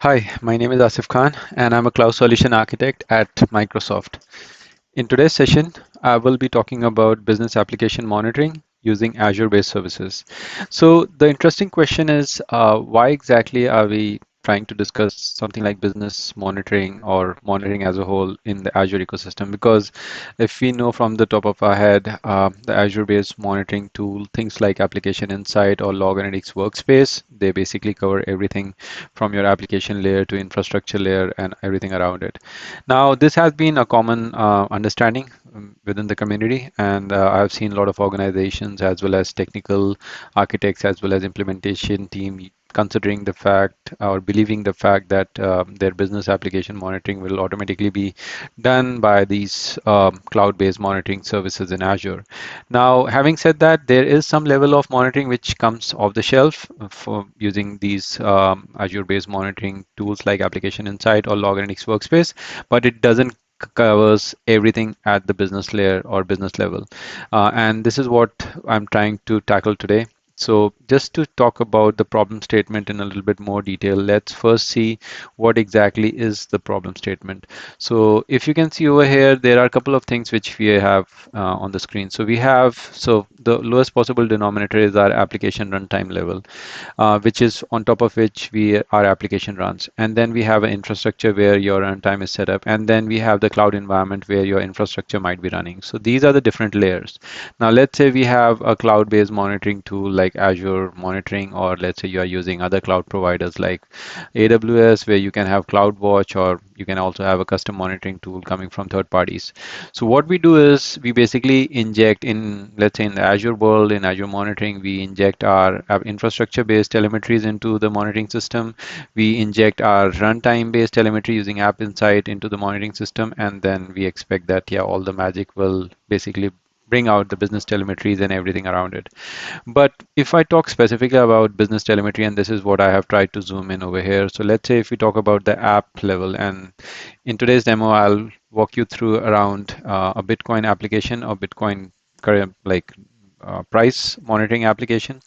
Hi, my name is Asif Khan, and I'm a cloud solution architect at Microsoft. In today's session, I will be talking about business application monitoring using Azure-based services. So the interesting question is, why exactly are we trying to discuss something like business monitoring or monitoring as a whole in the Azure ecosystem? Because if we know from the top of our head, the Azure-based monitoring tool, things like Application Insight or Log Analytics Workspace, they basically cover everything from your application layer to infrastructure layer and everything around it. Now, this has been a common understanding within the community, and I've seen a lot of organizations as well as technical architects as well as implementation team considering the fact or believing the fact that their business application monitoring will automatically be done by these cloud-based monitoring services in Azure. Now, having said that, there is some level of monitoring which comes off the shelf for using these Azure-based monitoring tools like Application Insight or Log Analytics Workspace, but it doesn't covers everything at the business layer or business level. And this is what I'm trying to tackle today. So just to talk about the problem statement in a little bit more detail, let's first see what exactly is the problem statement. So if you can see over here, there are a couple of things which we have on the screen. So we have, so the lowest possible denominator is our application runtime level, which is on top of which our application runs. And then we have an infrastructure where your runtime is set up. And then we have the cloud environment where your infrastructure might be running. So these are the different layers. Now, let's say we have a cloud-based monitoring tool like Azure Monitoring, or let's say you are using other cloud providers like AWS, where you can have CloudWatch, or you can also have a custom monitoring tool coming from third parties. So what we do is we basically inject in, let's say in the Azure world, in Azure Monitoring, we inject our infrastructure-based telemetries into the monitoring system. We inject our runtime-based telemetry using App Insight into the monitoring system, and then we expect that, yeah, all the magic will basically bring out the business telemetries and everything around it. But if I talk specifically about business telemetry, and this is what I have tried to zoom in over here. So let's say if we talk about the app level, and in today's demo, I'll walk you through around a Bitcoin application or Bitcoin price monitoring application.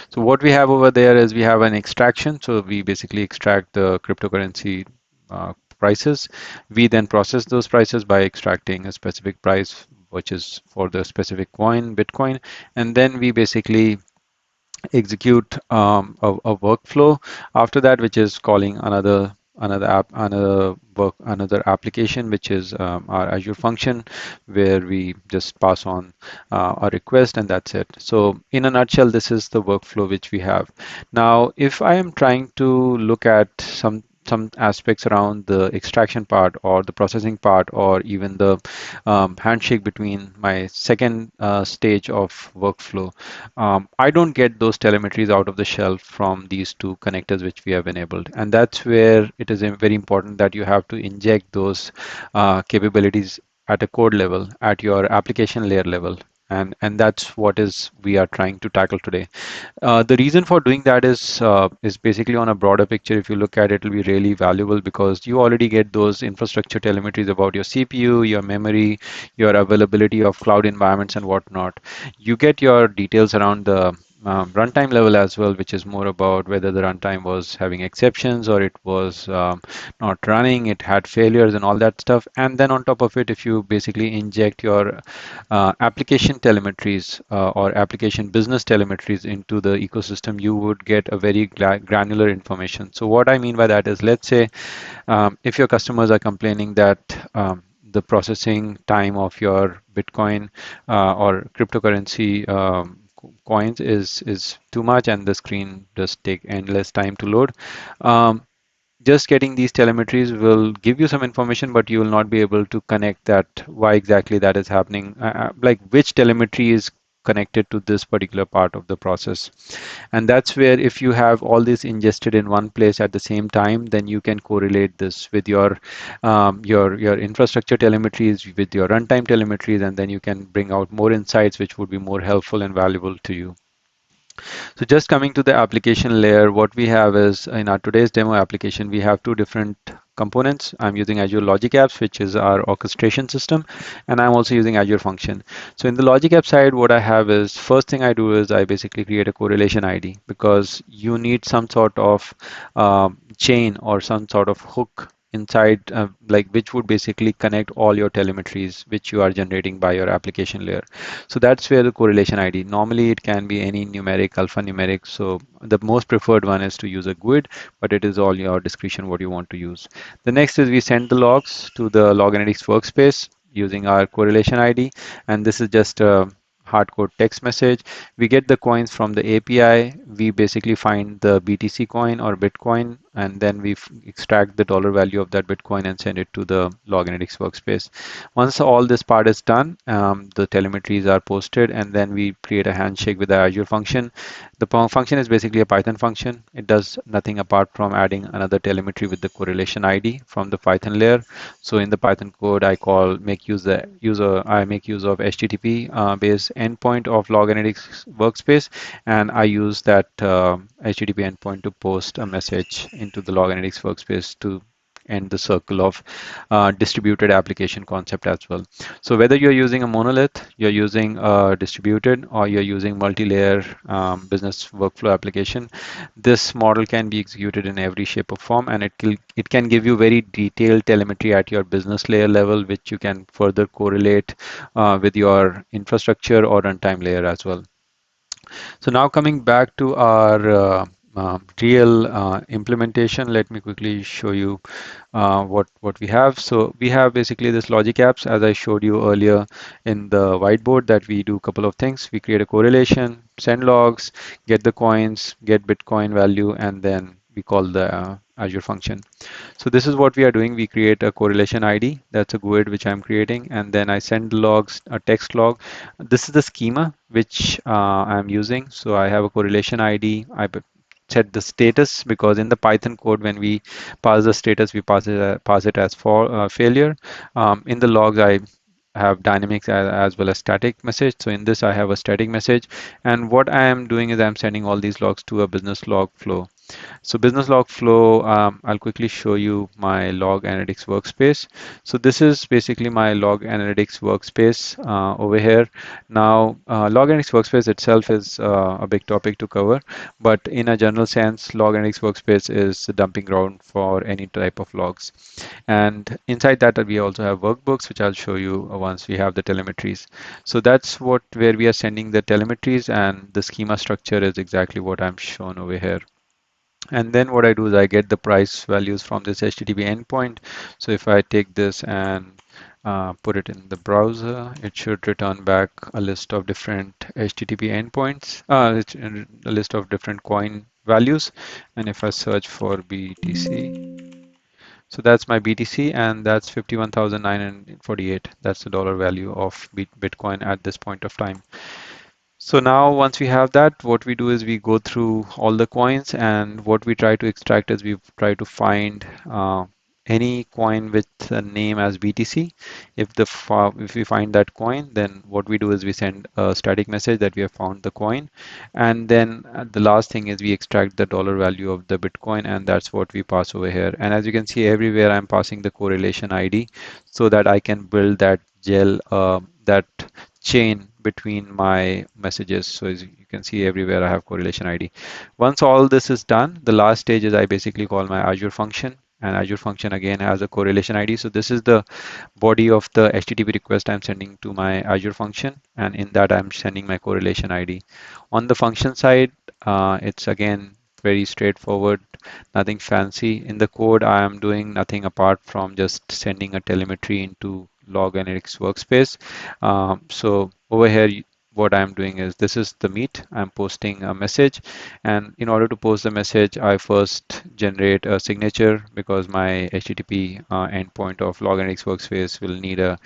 So what we have over there is we have an extraction. So we basically extract the cryptocurrency prices. We then process those prices by extracting a specific price, which is for the specific coin, Bitcoin. And then we basically execute a workflow after that, which is calling another application, which is our Azure function, where we just pass on a request, and that's it. So in a nutshell, this is the workflow which we have. Now, if I am trying to look at some aspects around the extraction part or the processing part or even the handshake between my second stage of workflow, I don't get those telemetries out of the shelf from these two connectors which we have enabled. And that's where it is very important that you have to inject those capabilities at a code level, at your application layer level. And that's what is we are trying to tackle today. The reason for doing that is basically on a broader picture. If you look at it, it'll be really valuable because you already get those infrastructure telemetries about your CPU, your memory, your availability of cloud environments and whatnot. You get your details around the runtime level as well, which is more about whether the runtime was having exceptions or it was not running, it had failures and all that stuff. And then on top of it, if you basically inject your application telemetries or application business telemetries into the ecosystem, you would get a very granular information. So what I mean by that is, let's say if your customers are complaining that the processing time of your Bitcoin or cryptocurrency coins is too much and the screen just take endless time to load. Just getting these telemetries will give you some information, but you will not be able to connect that why exactly that is happening, like which telemetry is connected to this particular part of the process. And that's where if you have all this ingested in one place at the same time, then you can correlate this with your infrastructure telemetries, with your runtime telemetries, and then you can bring out more insights which would be more helpful and valuable to you. So just coming to the application layer, what we have is in our today's demo application, we have two different components. I'm using Azure Logic Apps, which is our orchestration system, and I'm also using Azure Function. So in the Logic App side, what I have is first thing I do is I basically create a correlation ID because you need some sort of chain or some sort of hook inside like which would basically connect all your telemetries which you are generating by your application layer. So that's where the correlation ID. Normally it can be any numeric, alphanumeric. So the most preferred one is to use a GUID, but it is all your discretion what you want to use. The next is we send the logs to the log analytics workspace using our correlation ID, and this is just a hardcode text message. We get the coins from the API. We basically find the BTC coin or Bitcoin, and then we extract the dollar value of that Bitcoin and send it to the log analytics workspace. Once all this part is done, the telemetries are posted, and then we create a handshake with the Azure function. The function is basically a Python function. It does nothing apart from adding another telemetry with the correlation ID from the Python layer. So in the Python code, I call make use the user I make use of HTTP based endpoint of log analytics workspace, and I use that HTTP endpoint to post a message into the log analytics workspace to end the circle of distributed application concept as well. So whether you're using a monolith, you're using a distributed, or you're using multi-layer business workflow application, this model can be executed in every shape or form, and it can give you very detailed telemetry at your business layer level, which you can further correlate with your infrastructure or runtime layer as well. So now coming back to our real implementation, let me quickly show you what we have. So we have basically this logic apps, as I showed you earlier in the whiteboard, that we do a couple of things. We create a correlation, send logs, get the coins, get Bitcoin value, and then we call the Azure function. So this is what we are doing. We create a correlation ID. That's a GUID which I'm creating, and then I send logs, a text log. This is the schema which I'm using. So I have a correlation ID. I set the status because in the Python code, when we pass the status, we pass it as for failure. In the logs, I have dynamics as well as static message. So in this, I have a static message, and what I am doing is I'm sending all these logs to a business log flow. So business log flow, I'll quickly show you my log analytics workspace. So this is basically my log analytics workspace over here. Now, log analytics workspace itself is a big topic to cover, but in a general sense, log analytics workspace is the dumping ground for any type of logs. And inside that, we also have workbooks, which I'll show you once we have the telemetries. So that's where we are sending the telemetries, and the schema structure is exactly what I'm shown over here. And then what I do is I get the price values from this HTTP endpoint. So if I take this and put it in the browser, it should return back a list of different HTTP endpoints, a list of different coin values. And if I search for BTC, so that's my BTC, and that's 51,948. That's the dollar value of Bitcoin at this point of time. So now once we have that, what we do is we go through all the coins, and what we try to extract is we try to find any coin with a name as BTC. If we find that coin, then what we do is we send a static message that we have found the coin, and then the last thing is we extract the dollar value of the Bitcoin, and that's what we pass over here. And as you can see, everywhere I'm passing the correlation ID so that I can build that gel, that chain between my messages. So as you can see, everywhere I have correlation ID. Once all this is done, the last stage is I basically call my Azure function, and Azure function again has a correlation ID. So this is the body of the HTTP request I'm sending to my Azure function, and in that I'm sending my correlation ID. On the function side, it's again very straightforward, nothing fancy. In the code, I am doing nothing apart from just sending a telemetry into log analytics workspace. So over here, what I'm doing is this is the meet. I'm posting a message, and in order to post the message, I first generate a signature because my HTTP endpoint of log analytics workspace will need a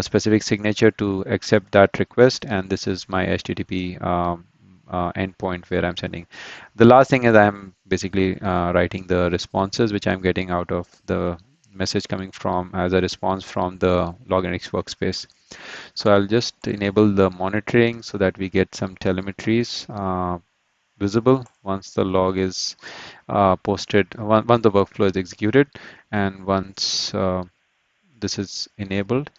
specific signature to accept that request, and this is my HTTP endpoint where I'm sending. The last thing is I'm basically writing the responses which I'm getting out of the message coming from as a response from the log analytics workspace. So I'll just enable the monitoring so that we get some telemetries. visible once the log is posted, once the workflow is executed, and once this is enabled.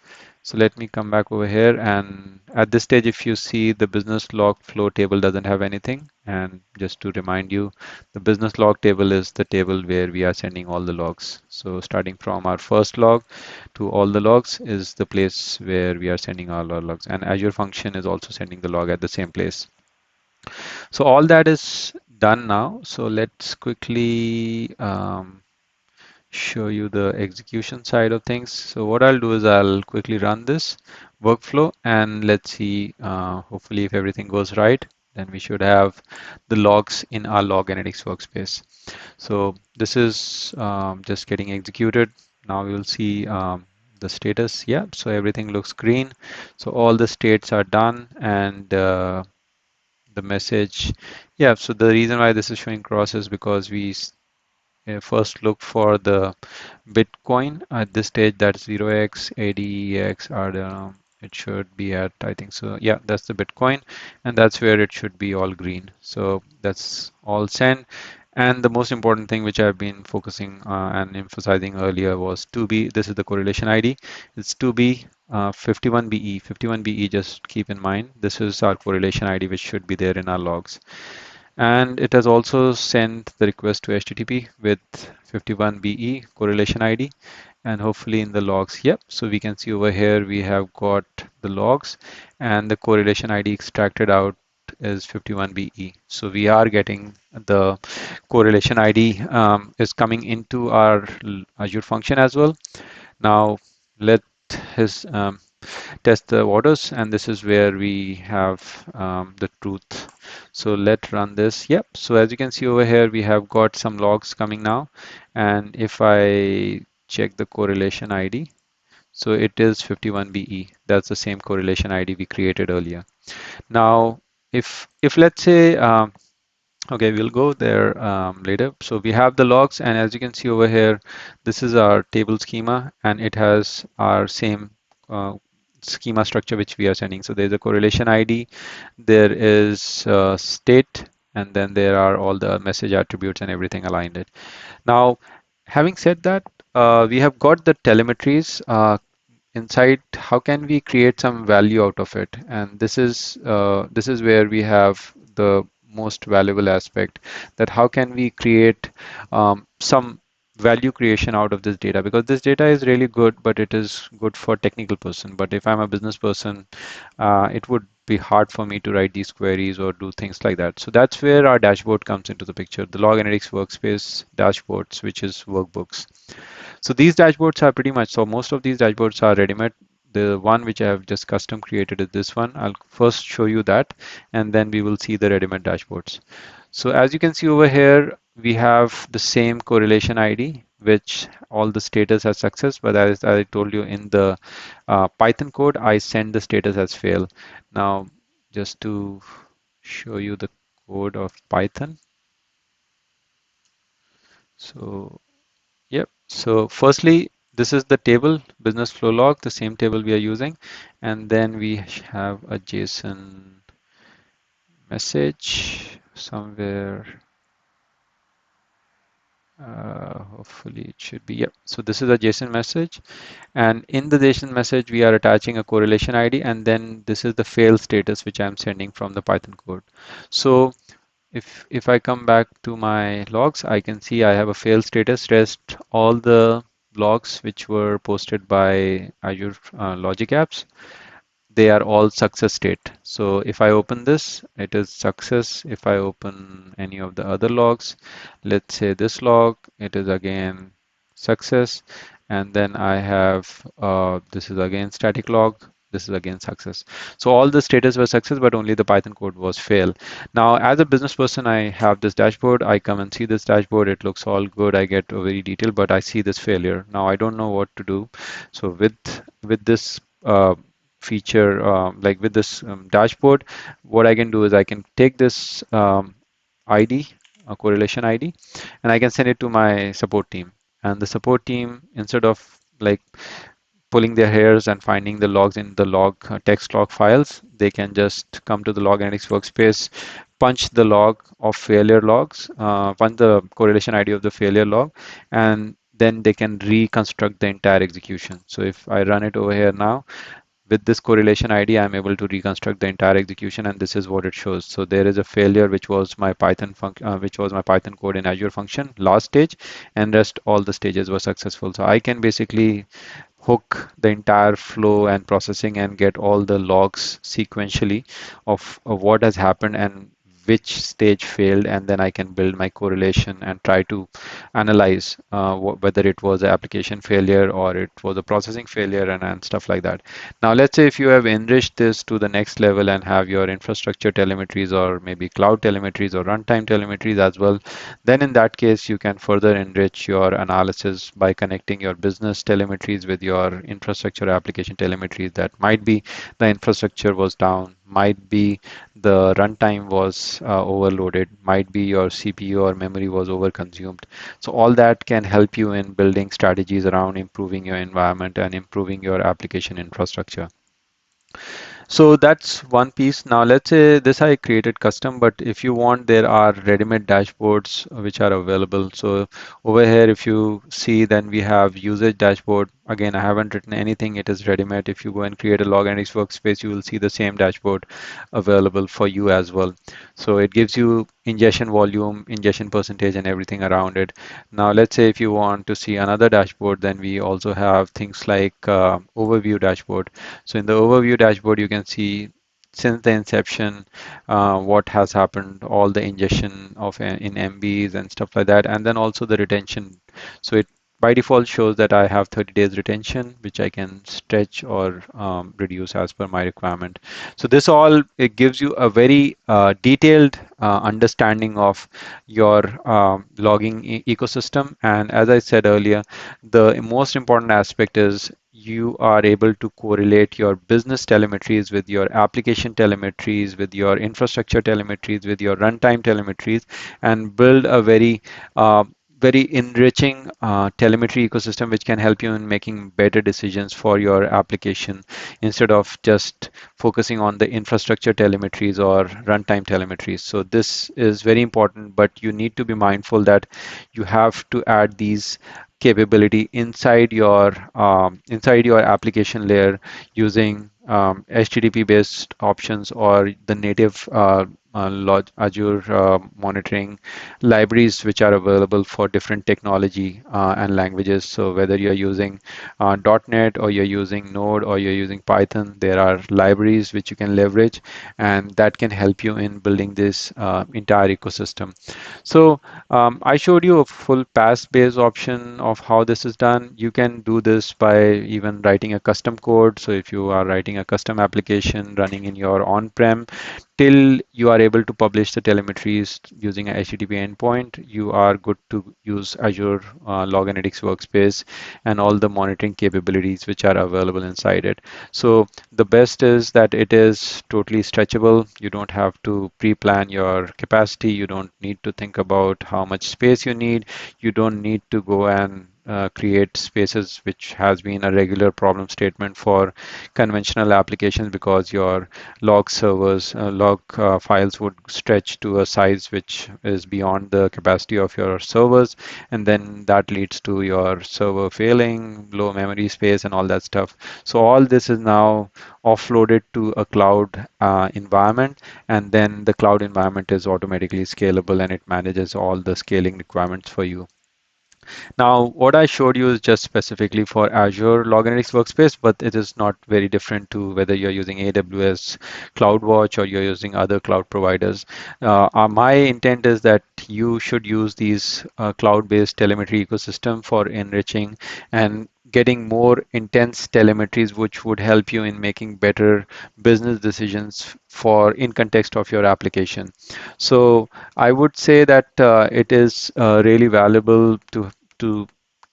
So let me come back over here, and at this stage, if you see, the business log flow table doesn't have anything. And just to remind you, the business log table is the table where we are sending all the logs. So starting from our first log to all the logs is the place where we are sending all our logs. And Azure Function is also sending the log at the same place. So all that is done now. So let's quickly show you the execution side of things. So what I'll do is I'll quickly run this workflow, and let's see, hopefully if everything goes right, then we should have the logs in our log analytics workspace. So this is just getting executed. Now we will see the status. Yeah, so everything looks green. So all the states are done, and the message. Yeah, so the reason why this is showing cross is because we first look for the Bitcoin at this stage. That's 0x, ADEX, are the, it should be at, I think so. Yeah, that's the Bitcoin, and that's where it should be all green. So that's all sent. And the most important thing which I've been focusing and emphasizing earlier was 2B. This is the correlation ID. It's 2B 51BE. 51BE, just keep in mind, this is our correlation ID which should be there in our logs. And it has also sent the request to HTTP with 51BE correlation ID, and hopefully in the logs. Yep, so we can see over here we have got the logs, and the correlation ID extracted out is 51BE. So we are getting the correlation ID is coming into our Azure function as well. Now let his test the waters, and this is where we have the truth. So let's run this. Yep, so as you can see over here, we have got some logs coming now, and if I check the correlation ID, so it is 51BE. That's the same correlation ID we created earlier. Now if let's say okay, we'll go there later. So we have the logs, and as you can see over here, this is our table schema, and it has our same schema structure which we are sending. So there's a correlation ID, there is state, and then there are all the message attributes and everything aligned it. Now, having said that, we have got the telemetries inside. How can we create some value out of it? And this is where we have the most valuable aspect, that how can we create some value creation out of this data, because this data is really good, but it is good for technical person. But if I'm a business person, it would be hard for me to write these queries or do things like that. So that's where our dashboard comes into the picture, the Log Analytics Workspace dashboards, which is workbooks. So these dashboards are pretty much, so most of these dashboards are ready-made. The one which I have just custom created is this one. I'll first show you that, and then we will see the ready-made dashboards. So as you can see over here, we have the same correlation ID, which all the status as success, but as I told you in the Python code, I send the status as fail. Now, just to show you the code of Python. So yep. So firstly, this is the table, business flow log, the same table we are using. And then we have a JSON message somewhere. Hopefully it should be, yep. So this is a JSON message. And in the JSON message, we are attaching a correlation ID. And then this is the fail status, which I'm sending from the Python code. So if I come back to my logs, I can see I have a fail status. Rest all the logs which were posted by Azure Logic Apps, they are all success state. So if I open this, it is success. If I open any of the other logs, let's say this log, it is again success. And then I have, this is again static log. This is again success. So all the status were success, but only the Python code was fail. Now, as a business person, I have this dashboard. I come and see this dashboard. It looks all good. I get a very detailed, but I see this failure. Now, I don't know what to do. So with this feature, like with this dashboard, what I can do is I can take this ID, a correlation ID, and I can send it to my support team. And the support team, instead of like pulling their hairs and finding the logs in the log text log files, they can just come to the Log Analytics workspace, punch the log of failure logs, punch the correlation ID of the failure log, and then they can reconstruct the entire execution. So if I run it over here now, with this correlation ID, I'm able to reconstruct the entire execution, and this is what it shows. So there is a failure, which was my which was my Python code in Azure function last stage, and rest all the stages were successful. So I can basically hook the entire flow and processing and get all the logs sequentially of what has happened and which stage failed, and then I can build my correlation and try to analyze whether it was an application failure or it was a processing failure, and stuff like that. Now, let's say if you have enriched this to the next level and have your infrastructure telemetries or maybe cloud telemetries or runtime telemetries as well, then in that case, you can further enrich your analysis by connecting your business telemetries with your infrastructure application telemetries. That might be the infrastructure was down, might be the runtime was overloaded, might be your CPU or memory was overconsumed. So all that can help you in building strategies around improving your environment and improving your application infrastructure. So that's one piece. Now let's say this I created custom, but if you want, there are ready-made dashboards which are available. So over here, if you see, then we have usage dashboard. Again, I haven't written anything. It is ready-made. If you go and create a log analytics workspace, you will see the same dashboard available for you as well. So it gives you ingestion volume, ingestion percentage, and everything around it. Now, let's say if you want to see another dashboard, then we also have things like overview dashboard. So in the overview dashboard, you can see since the inception, what has happened, all the ingestion of in MBs and stuff like that, and then also the retention. So it by default shows that I have 30 days retention, which I can stretch or reduce as per my requirement. So this all it gives you a very detailed understanding of your logging ecosystem. And as I said earlier, the most important aspect is you are able to correlate your business telemetries with your application telemetries, with your infrastructure telemetries, with your runtime telemetries, and build a very enriching telemetry ecosystem which can help you in making better decisions for your application instead of just focusing on the infrastructure telemetries or runtime telemetries. So this is very important, but you need to be mindful that you have to add these capability inside your application layer using HTTP based options or the native Azure monitoring libraries which are available for different technology and languages. So whether you're using .NET or you're using Node or you're using Python, there are libraries which you can leverage, and that can help you in building this entire ecosystem. So I showed you a full pass-based option of how this is done. You can do this by even writing a custom code. So if you are writing a custom application running in your on-prem, till you are able to publish the telemetries using a HTTP endpoint, you are good to use Azure Log Analytics Workspace and all the monitoring capabilities which are available inside it. So the best is that it is totally stretchable. You don't have to pre-plan your capacity. You don't need to think about how much space you need. You don't need to go and create spaces, which has been a regular problem statement for conventional applications, because your log files would stretch to a size which is beyond the capacity of your servers, and then that leads to your server failing, low memory space, and all that stuff. So all this is now offloaded to a cloud environment, and then the cloud environment is automatically scalable and it manages all the scaling requirements for you. Now, what I showed you is just specifically for Azure Log Analytics Workspace, but it is not very different to whether you're using AWS CloudWatch or you're using other cloud providers. My intent is that you should use these cloud-based telemetry ecosystem for enriching and getting more intense telemetries, which would help you in making better business decisions for in context of your application. So I would say that it is really valuable to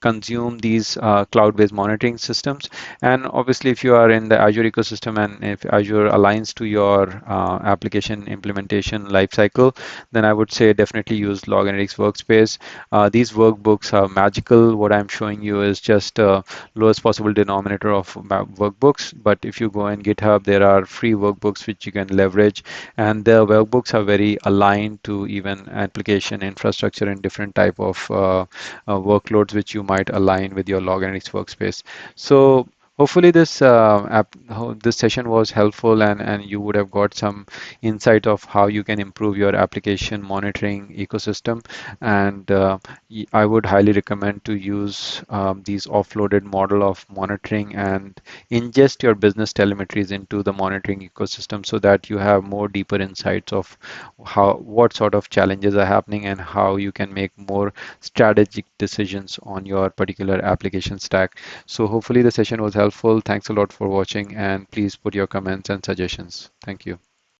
consume these cloud-based monitoring systems. And obviously, if you are in the Azure ecosystem and if Azure aligns to your application implementation lifecycle, then I would say definitely use Log Analytics Workspace. These workbooks are magical. What I'm showing you is just lowest possible denominator of workbooks. But if you go in GitHub, there are free workbooks which you can leverage, and the workbooks are very aligned to even application infrastructure and different type of workloads which you might align with your Log Analytics workspace. So hopefully this session was helpful, and you would have got some insight of how you can improve your application monitoring ecosystem. And I would highly recommend to use these offloaded model of monitoring and ingest your business telemetries into the monitoring ecosystem so that you have more deeper insights of what sort of challenges are happening and how you can make more strategic decisions on your particular application stack. So hopefully the session was helpful. Thanks a lot for watching, and please put your comments and suggestions. Thank you.